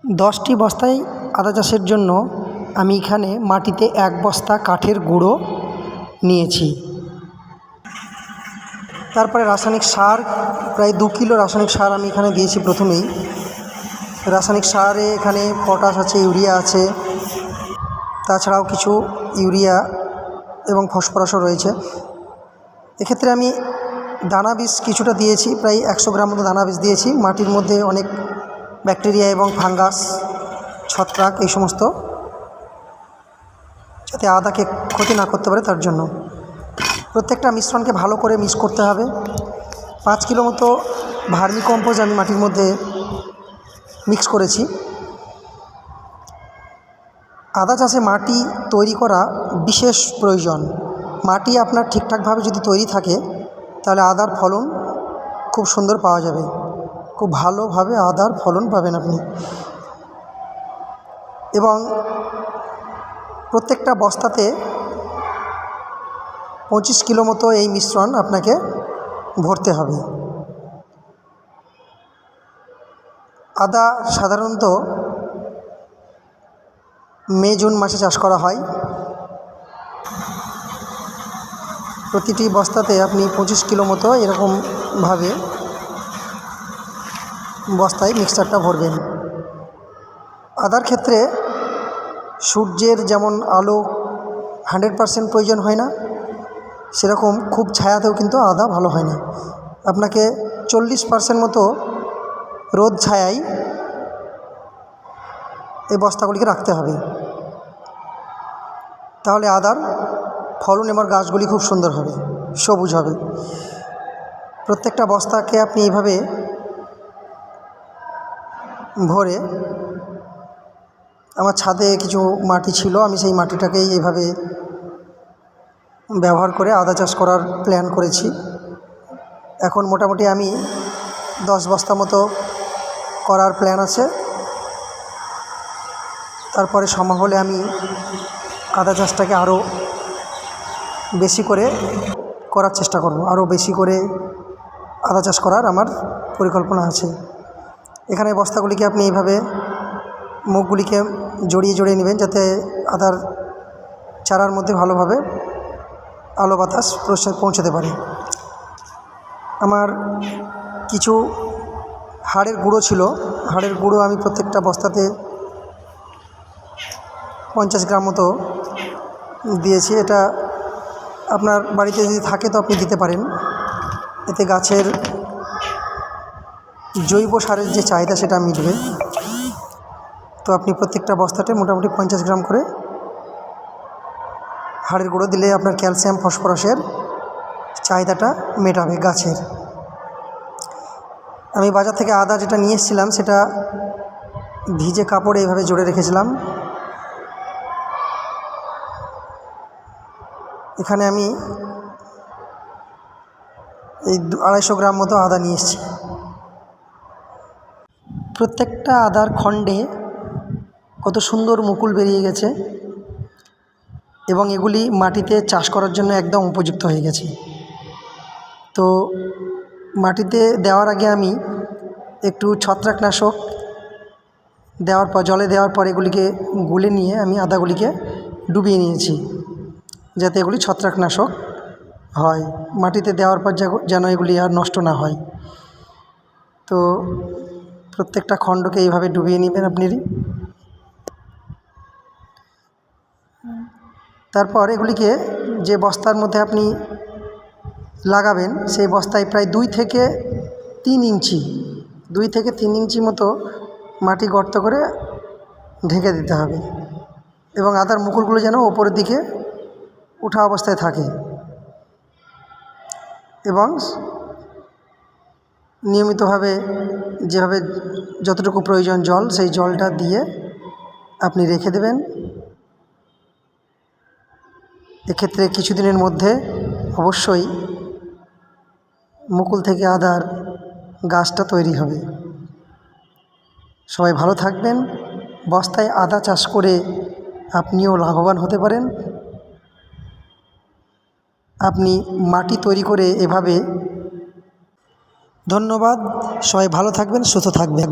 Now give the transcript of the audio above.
10টি বস্তায় আদা চাষের জন্য আমি এখানে মাটিতে 1 বস্তা কাঠের গুঁড়ো নিয়েছি। তারপরে রাসায়নিক সার প্রায় 2 কিলো রাসায়নিক সার আমি এখানে দিয়েছি প্রথমেই। রাসায়নিক সারে এখানে পটাশ আছে, ইউরিয়া আছে, তাছাড়াও কিছু ইউরিয়া এবং ফসফরাসও রয়েছে। এক্ষেত্রে আমি দানা বীজ কিছুটা দিয়েছি, প্রায় 100 গ্রাম মতো দানা বীজ দিয়েছি। মাটির মধ্যে অনেক ব্যাকটেরিয়া এবং ফাঙ্গাস, ছত্রাক এই সমস্ত যাতে আদাকে ক্ষতি না করতে পারে তার জন্য। প্রত্যেকটা মিশ্রণকে ভালো করে মিক্স করতে হবে। 5 কিলো মতো ভার্মি কম্পোজ আমি মাটির মধ্যে মিক্স করেছি। আদা চাষে মাটি তৈরি করা বিশেষ প্রয়োজন। মাটি আপনার ঠিকঠাকভাবে যদি তৈরি থাকে তাহলে আদার ফলন খুব সুন্দর পাওয়া যাবে, খুব ভালোভাবে আদার ফলন পাবেন আপনি। এবং প্রত্যেকটা বস্তাতে 25 কিলো মতো এই মিশ্রণ আপনাকে ভরতে হবে। আদা সাধারণত মে জুন মাসে চাষ করা হয়। প্রতিটি বস্তাতে আপনি 25 কিলো মতো এরকমভাবে বস্তায় মিক্সচারটা ভরবেন। আদার ক্ষেত্রে সূর্যের যেমন আলো 100% প্রয়োজন হয় না, সেরকম খুব ছায়াতেও কিন্তু আদা ভালো হয় না। আপনাকে 40% মতো রোদ ছায়ায় এই বস্তাগুলিকে রাখতে হবে, তাহলে আদার ফলন এবং গাছগুলি খুব সুন্দর হবে, সবুজ হবে। প্রত্যেকটা বস্তাকে আপনি এইভাবে ভরে, আমার ছাদে কিছু মাটি ছিল, আমি সেই মাটিটাকেই এইভাবে ব্যবহার করে আদা চাষ করার প্ল্যান করেছি। এখন মোটামুটি আমি 10 বস্তা মতো করার প্ল্যান আছে। তারপরে সময় হলে আমি আদা চাষটাকে আরও বেশি করে করার চেষ্টা করব, আরও বেশি করে আদা চাষ করার আমার পরিকল্পনা আছে। এখানে বস্তাগুলিকে আপনি এইভাবে মুখগুলিকে জড়িয়ে জড়িয়ে নেবেন, যাতে আদার চারার মধ্যে ভালোভাবে আলো বাতাস পৌঁছাতে পারে। আমার কিছু হাড়ের গুঁড়ো ছিল, হাড়ের গুঁড়ো আমি প্রত্যেকটা বস্তাতে 50 গ্রাম মতো দিয়েছি। এটা আপনার বাড়িতে যদি থাকে তো আপনি দিতে পারেন, এতে গাছের জৈব সারের যে চাহিদা সেটা মিটবে। তো আপনি প্রত্যেকটা বস্তাতে মোটামুটি 50 গ্রাম করে হাড়ের গুঁড়ো দিলে আপনার ক্যালসিয়াম ফসফরাসের চাহিদাটা মেটাবে গাছের। আমি বাজার থেকে আদা যেটা নিয়ে এসেছিলাম সেটা ভিজে কাপড়ে এইভাবে জড়ে রেখেছিলাম। এখানে আমি এই 250 গ্রাম মতো আদা নিয়ে এসেছি। প্রত্যেকটা আদার খণ্ডে কত সুন্দর মুকুল বেরিয়ে গেছে এবং এগুলি মাটিতে চাষ করার জন্য একদম উপযুক্ত হয়ে গেছে। তো মাটিতে দেওয়ার আগে আমি একটু ছত্রাকনাশক দেওয়ার পর, জলে দেওয়ার পর এগুলিকে গুলে নিয়ে আমি আদাগুলিকে ডুবিয়ে নিয়েছি, যাতে এগুলি ছত্রাকনাশক হয়। মাটিতে দেওয়ার পর যেন এগুলি আর নষ্ট না হয়। তো প্রত্যেকটা খণ্ডকে এইভাবে ডুবিয়ে নেবেন আপনি। তারপর এগুলিকে যে বস্তার মধ্যে আপনি লাগাবেন সেই বস্তায় প্রায় 2 থেকে 3 ইঞ্চি মতো মাটি গর্ত করে ঢেকে দিতে হবে এবং আদার মুকুলগুলো যেন ওপরের দিকে ওঠা অবস্থায় থাকে। এবং নিয়মিতভাবে যেভাবে যতটুকু প্রয়োজন জল, সেই জলটা দিয়ে আপনি রেখে দেবেন। এক্ষেত্রে কিছুদিনের মধ্যে অবশ্যই মুকুল থেকে আদার গাছটা তৈরি হবে। সবাই ভালো থাকবেন। বস্তায় আদা চাষ করে আপনিও লাভবান হতে পারেন। আপনি মাটি তৈরি করে এভাবে। ধন্যবাদ। সবাই ভালো থাকবেন, সুস্থ থাকবেন।